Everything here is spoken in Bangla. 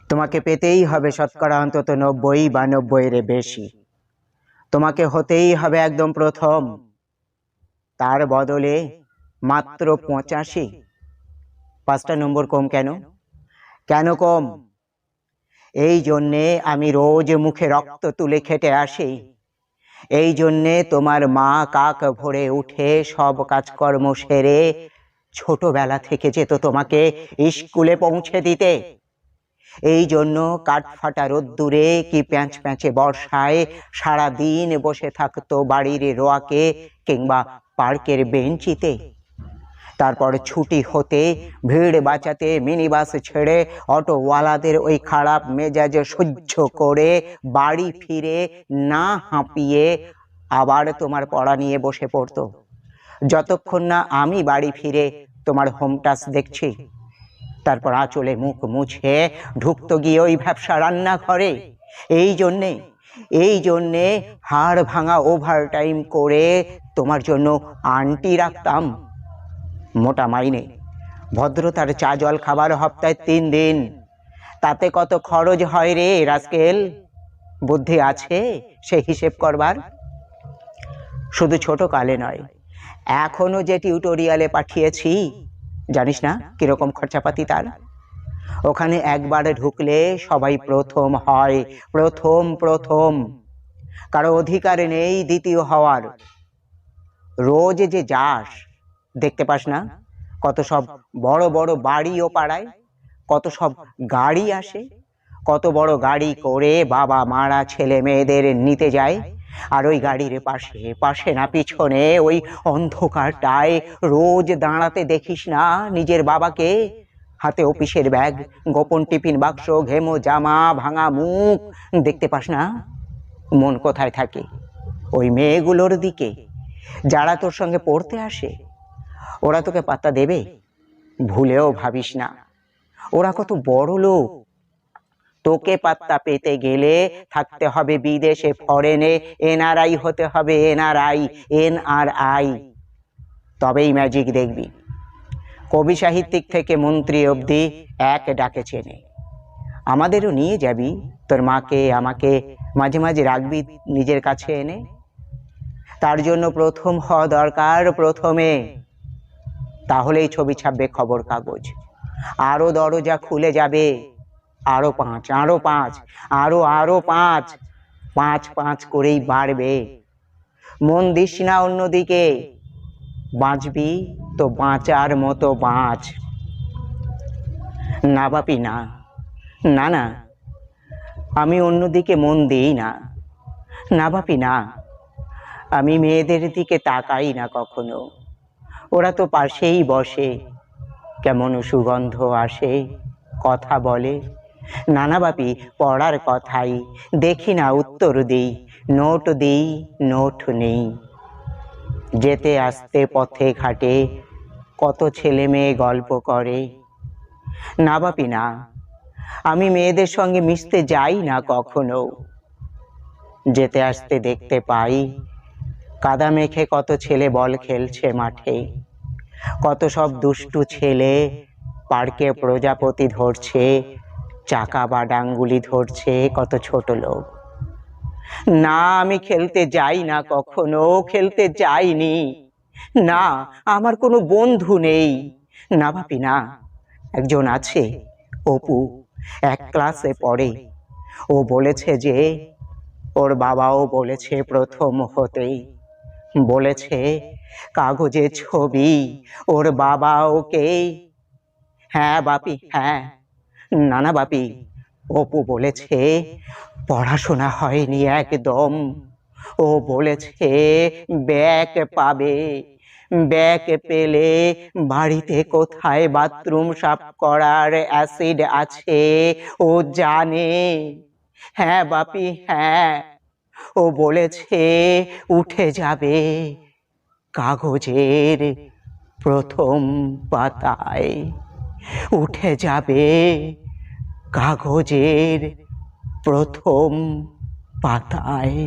তোমাকে পেতেই হবে শতকরা অন্তত 90 বা 90-এর বেশি। তোমাকে হতেই হবে একদম প্রথম, তার বদলে মাত্র 85। 5টা নম্বর কম কেন? কেন কম? এই জন্যে আমি রোজ মুখে রক্ত তুলে খেটে আসি। এই জন্যে তোমার মা কাক ভোরে উঠে সব কাজকর্ম সেরে ছোটবেলা থেকে যেত তোমাকে স্কুলে পৌঁছে দিতে। এই জন্য কাঠফাটা রোদ্দুরে কি প্যাঁচ প্যাঁচে বর্ষায় সারাদিন বসে থাকতো বাড়ির রোয়াকে কিংবা পার্কের বেঞ্চিতে। তারপর ছুটি হতে ভিড় বাঁচাতে মিনি বাস ছেড়ে অটোওয়ালাদের ওই খারাপ মেজাজ সহ্য করে বাড়ি ফিরে না হাঁপিয়ে আবার তোমার পড়া নিয়ে বসে পড়তো, যতক্ষণ না আমি বাড়ি ফিরে তোমার হোম টাচ দেখছি। তারপর আঁচলে মুখ মুছে ঢুকতো গিয়ে ওই ভ্যাপসা রান্নাঘরে। এই জন্যে হাড় ভাঙা ওভার টাইম করে তোমার জন্য আন্টি রাখতাম। মোটা মাইনে, ভদ্রতার চা জল খাবার হপ্তায় 3 দিন। তাতে কত খরচ হয় রে রাস্কেল? বুদ্ধি আছে সে হিসেব করবার? শুধু ছোট কালে নয়, এখনো যে টিউটোরিয়ালে পাঠিয়েছি, জানিস না কিরকম খরচাপাতি তার? ওখানে একবার ঢুকলে সবাই প্রথম হয়, প্রথম। কারো অধিকার নেই দ্বিতীয় হওয়ার। রোজ যে যাস, দেখতে পাস না কত সব বড় বড় বাড়ি ও পাড়ায়, কত সব গাড়ি আসে, কত বড় গাড়ি করে বাবা মারা ছেলে মেয়েদের নিতে যায়। আর ওই গাড়ির পাশে না পিছনে ওই অন্ধকারটায় রোজ দাঁড়াতে দেখিস না নিজের বাবাকে? হাতে অফিসের ব্যাগ, গোপন টিফিন বাক্স, ঘেমো জামা, ভাঙা মুখ, দেখতে পাস না? মন কোথায় থাকে? ওই মেয়েগুলোর দিকে যারা তোর সঙ্গে পড়তে আসে। ওরা তোকে পাত্তা দেবে? ভুলেও ভাবিস না। ওরা কত বড় লোক। তোকে পাত্তা পেতে গেলে থাকতে হবে বিদেশে, ফরেনে, এনআরআই হতে হবে, এনআরআই। তবেই ম্যাজিক দেখবি। কবি সাহিত্যিক থেকে মন্ত্রী অবধি এক ডাকে চেনে। আমাদেরও নিয়ে যাবি, তোর মাকে আমাকে মাঝে মাঝে রাখবি নিজের কাছে এনে। তার জন্য প্রথম হওয়া দরকার, প্রথমে। তাহলেই ছবি ছাপবে খবর কাগজ, আরো দরজা খুলে যাবে। আরো 5, আরো 5, 5 করেই বাড়বে। মন দিস না অন্যদিকে। বাঁচবি তো বাঁচার মতো বাঁচ। না বাপি না, না, আমি অন্যদিকে মন দিই না। না বাপি না, আমি মেয়েদের দিকে তাকাই না কখনো। ওরা তো পাশেই বসে, কেমন সুগন্ধ আসে, কথা বলে। নানা বাপি, পড়ার কথাই দেখি না উত্তর দিই, নোট নেই। যেতে আসতে পথে ঘাটে কত ছেলে মেয়ে গল্প করে। না বাপি না, আমি মেয়েদের সঙ্গে মিশতে যাই না কখনো। যেতে আসতে দেখতে পাই কাদা মেখে কত ছেলে বল খেলছে মাঠে, কত সব দুষ্টু ছেলে পার্কে প্রজাপতি ধরছে, চাকা বা ডাঙ্গুলি ধরছে কত ছোট লোক। না, আমি খেলতে যাই না কখনো, খেলতে যাইনি। না, আমার কোনো বন্ধু নেই। না বাপি না, একজন আছে, অপু, 1 ক্লাসে পড়ে। ও বলেছে যে ওর বাবাও বলেছে প্রথম হতেই, বলেছে কাগজে ছবি ওর বাবা ওকে। হ্যাঁ বাপি, হ্যাঁ। নানা বাপি, অপু বলেছে পড়াশোনা হয়নি একদম। ও বলেছে ব্যাক পাবে, ব্যাক পেলে বাড়িতে কোথায় বাথরুম সাফ করার অ্যাসিড আছে ও জানে। হ্যাঁ বাপি, হ্যাঁ। ও বলেছে উঠে যাবে কাগজের প্রথম পাতায়, উঠে যাবে কাগজের প্রথম পাতায়।